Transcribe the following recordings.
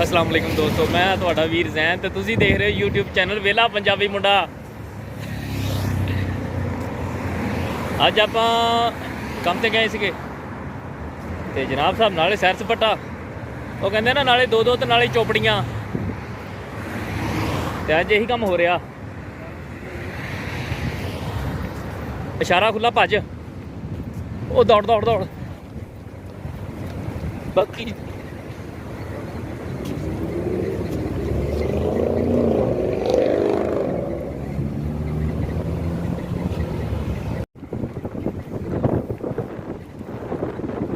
अस्सलाम वालेकुम दोस्तों, मैं ਤੁਹਾਡਾ ਵੀਰ ਜ਼ੈਨ ਤੇ ਤੁਸੀਂ ਦੇਖ ਰਹੇ ਹੋ YouTube ਚੈਨਲ ਵੇਲਾ ਪੰਜਾਬੀ ਮੁੰਡਾ। ਅੱਜ ਆਪਾਂ ਕੰਮ ਤੇ ਗਏ ਸੀਗੇ ਤੇ ਜਨਾਬ ਸਾਹਿਬ ਨਾਲੇ ਸੈਰ ਸਪਾਟਾ, ਉਹ ਕਹਿੰਦੇ ਨਾ ਨਾਲੇ ਦੋ ਤੇ ਨਾਲੇ ਚੋਪੜੀਆਂ, ਤੇ ਅੱਜ ਇਹੀ ਕੰਮ ਹੋ ਰਿਹਾ। ਇਸ਼ਾਰਾ ਖੁੱਲਾ ਭੱਜ, ਉਹ ਦੌੜ ਬਾਕੀ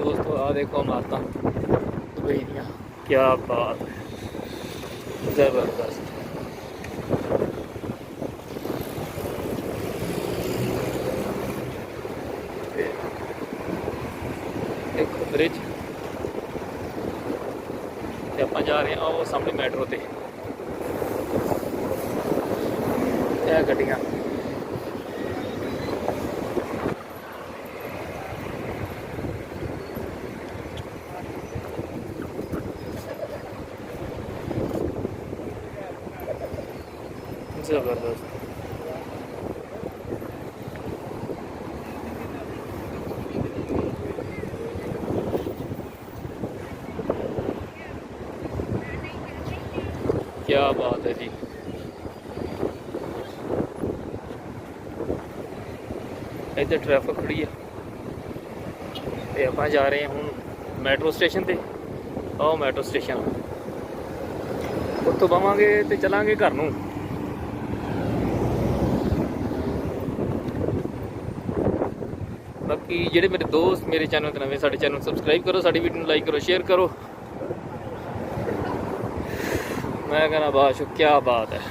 दोस्तों आ देखो इमारत दुबई दियाँ, क्या बात है, जबरदस्त। एक ब्रिज आप जा रहे हैं, वो सामने मैट्रो ते गड्डियाँ। जबरदस्त। क्या बात है जी। इधर ट्रैफिक खड़ी है ते आप जा रहे हैं हूँ मैट्रो स्टेशन ते। आओ मैट्रो स्टेशन उत्थों बवांगे ते चलांगे घर नूं। बाकी जेडे मेरे दोस्त मेरे चैनल ते नवे, साडे चैनल सबसक्राइब करो, साडी वीडियो लाइक करो, शेयर करो। मैं कहना बादशाह क्या बात है।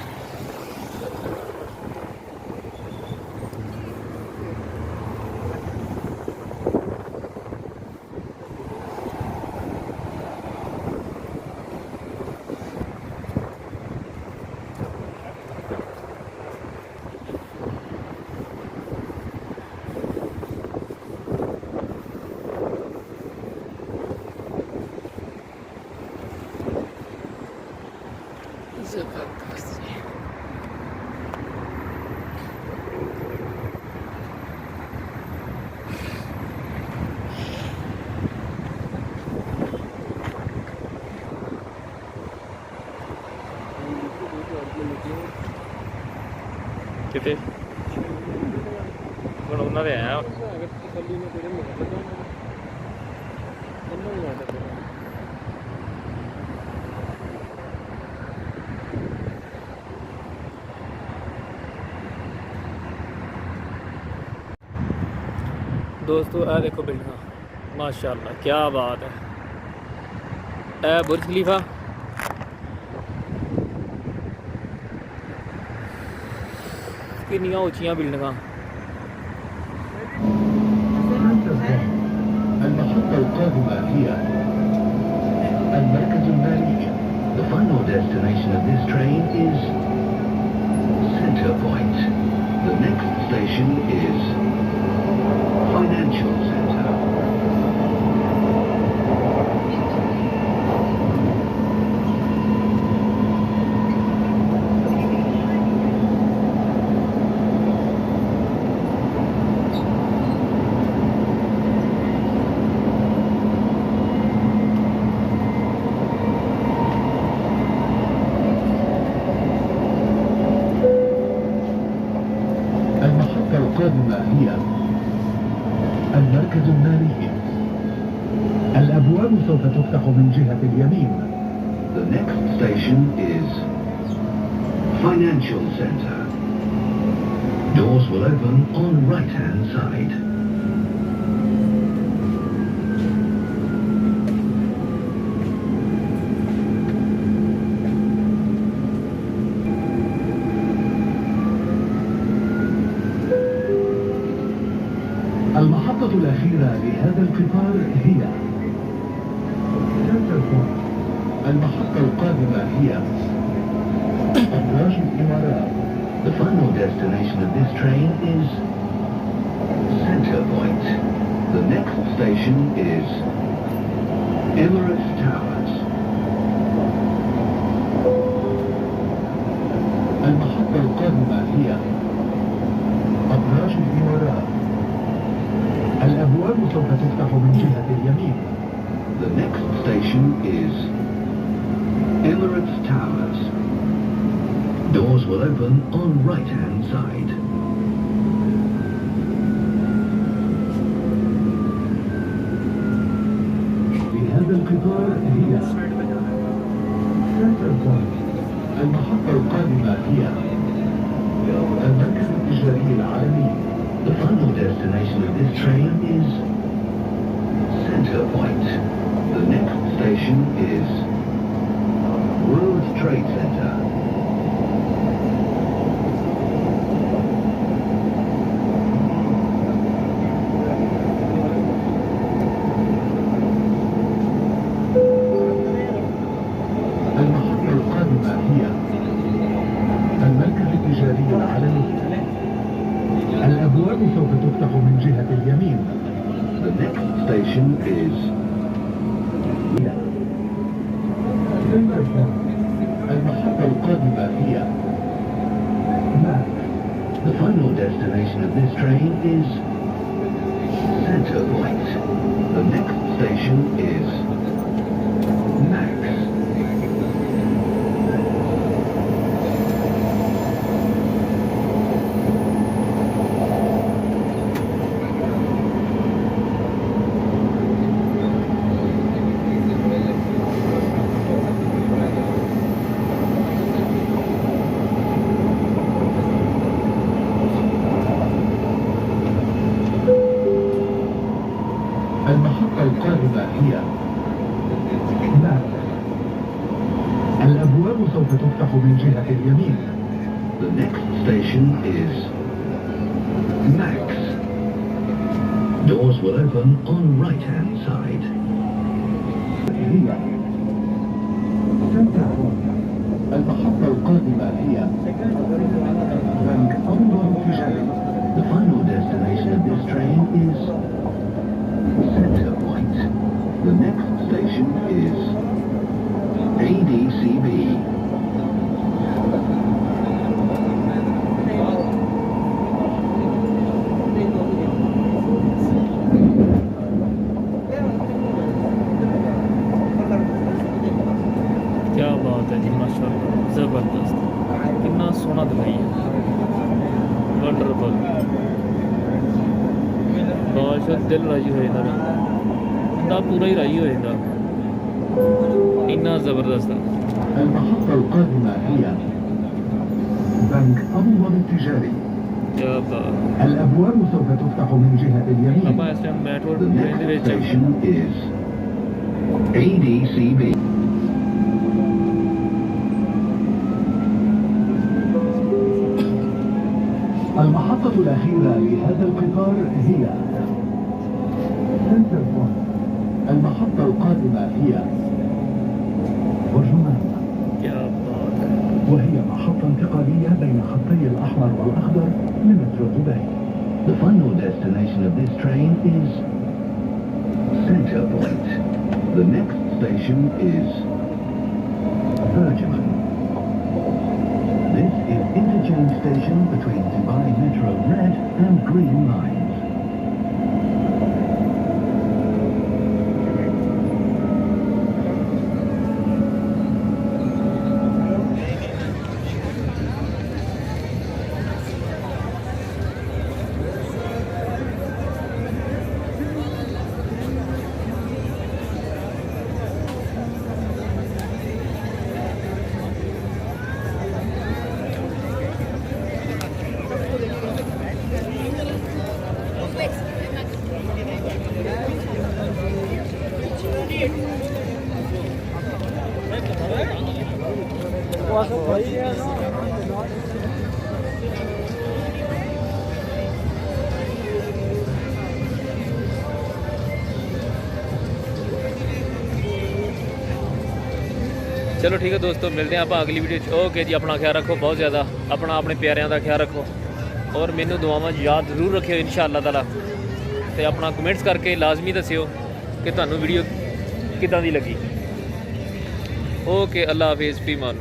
जबरदस्त। कितने ਹੁਣ ਉਹਨਾਂ ਦੇ ਆਇਆ दोस्तों। आ देखो बिल्डिंग, माशाल्लाह क्या बात है। ए बुर्ज खलीफा, कितनी ऊंचियां बिल्डिंगां। المحطة القادمة هي المركز المالي. The final destination of this train is Center Point. The next station is Financial Center. المحطة القادمة هي المركز المالي. الأبواب سوف تفتح من جهة اليمين. The next station is Financial Center. Doors will open on right-hand side. المحطة الأخيرة لهذا القطار هي سنتر بوينت. المحطة القادمة هي أبراج الإمارات. The final destination of this train is Center Point. The next station is Emirates Towers. هي أبراج الإمارات. الأبواب سوف تفتح من جهة اليمين. The next station is Emirates Towers. Doors will open on right-hand side. في هذا القطار هي سنتر بوينت. المحطة القادمة هي المركز التجاري العالمي. The final destination of this train is Center Point. The next station is World Trade Center. المحطة القادمة هي المركز التجاري العالمي. الأبواب سوف تفتح من جهة اليمين. The next station is المحطة القادمة هي MAX. The final destination of this train is Center Point. The next station is MAX. المحطة القادمة هي MAX. الأبواب سوف تفتح من جهة اليمين. The next station is MAX. Doors will open on right-hand side. هي سنتر بوينت. المحطة القادمة هي بنك أنظر تجاري. The final destination of this train is Center Point. The next station is ADCB. क्या बात है जी, माशाल्लाह ज़बरदस्त, कितना सोहना दिखाई है, wonderful. माशा दिल राजी हो जाता है, बंदा पूरा ही राजी हो जाता, इन्ना ज़बरदस्त है। المحطة القادمة هي بنك أبو التجاري. क्या बात। الأبواب سوف تفتح من جهة اليمين. ਆਪਾਂ ਇਸ ਟਾਈਮ ਮੈਟਰੋ The ਟ੍ਰੇਨ ਦੇ next ਵਿੱਚ station is ADCB. المحطة الأخيرة لهذا القطار هي سنتر بوينت. المحطة القادمة هي برجمان، क्या बात है। وهي محطة انتقالية بين خطي الأحمر والأخضر لمترو دبي. The final destination of this train is Center Point. The next station is Bergman. This is interchange station between Dubai Metro Red and Green lines. चलो ठीक है दोस्तों, मिलते हैं आप अगली वीडियो। ओके जी, अपना ख्याल रखो बहुत ज़्यादा, अपना अपने प्यारिਆਂ ਦਾ ख्याल रखो और मैनू दुआवां याद जरूर रखियो इंशाअल्लाह ताला। तो अपना कमेंट्स करके लाजमी दस्सियो कि तुहानू वीडियो किदां दी लगी। ओके, अल्लाह हाफिज़, फी मान।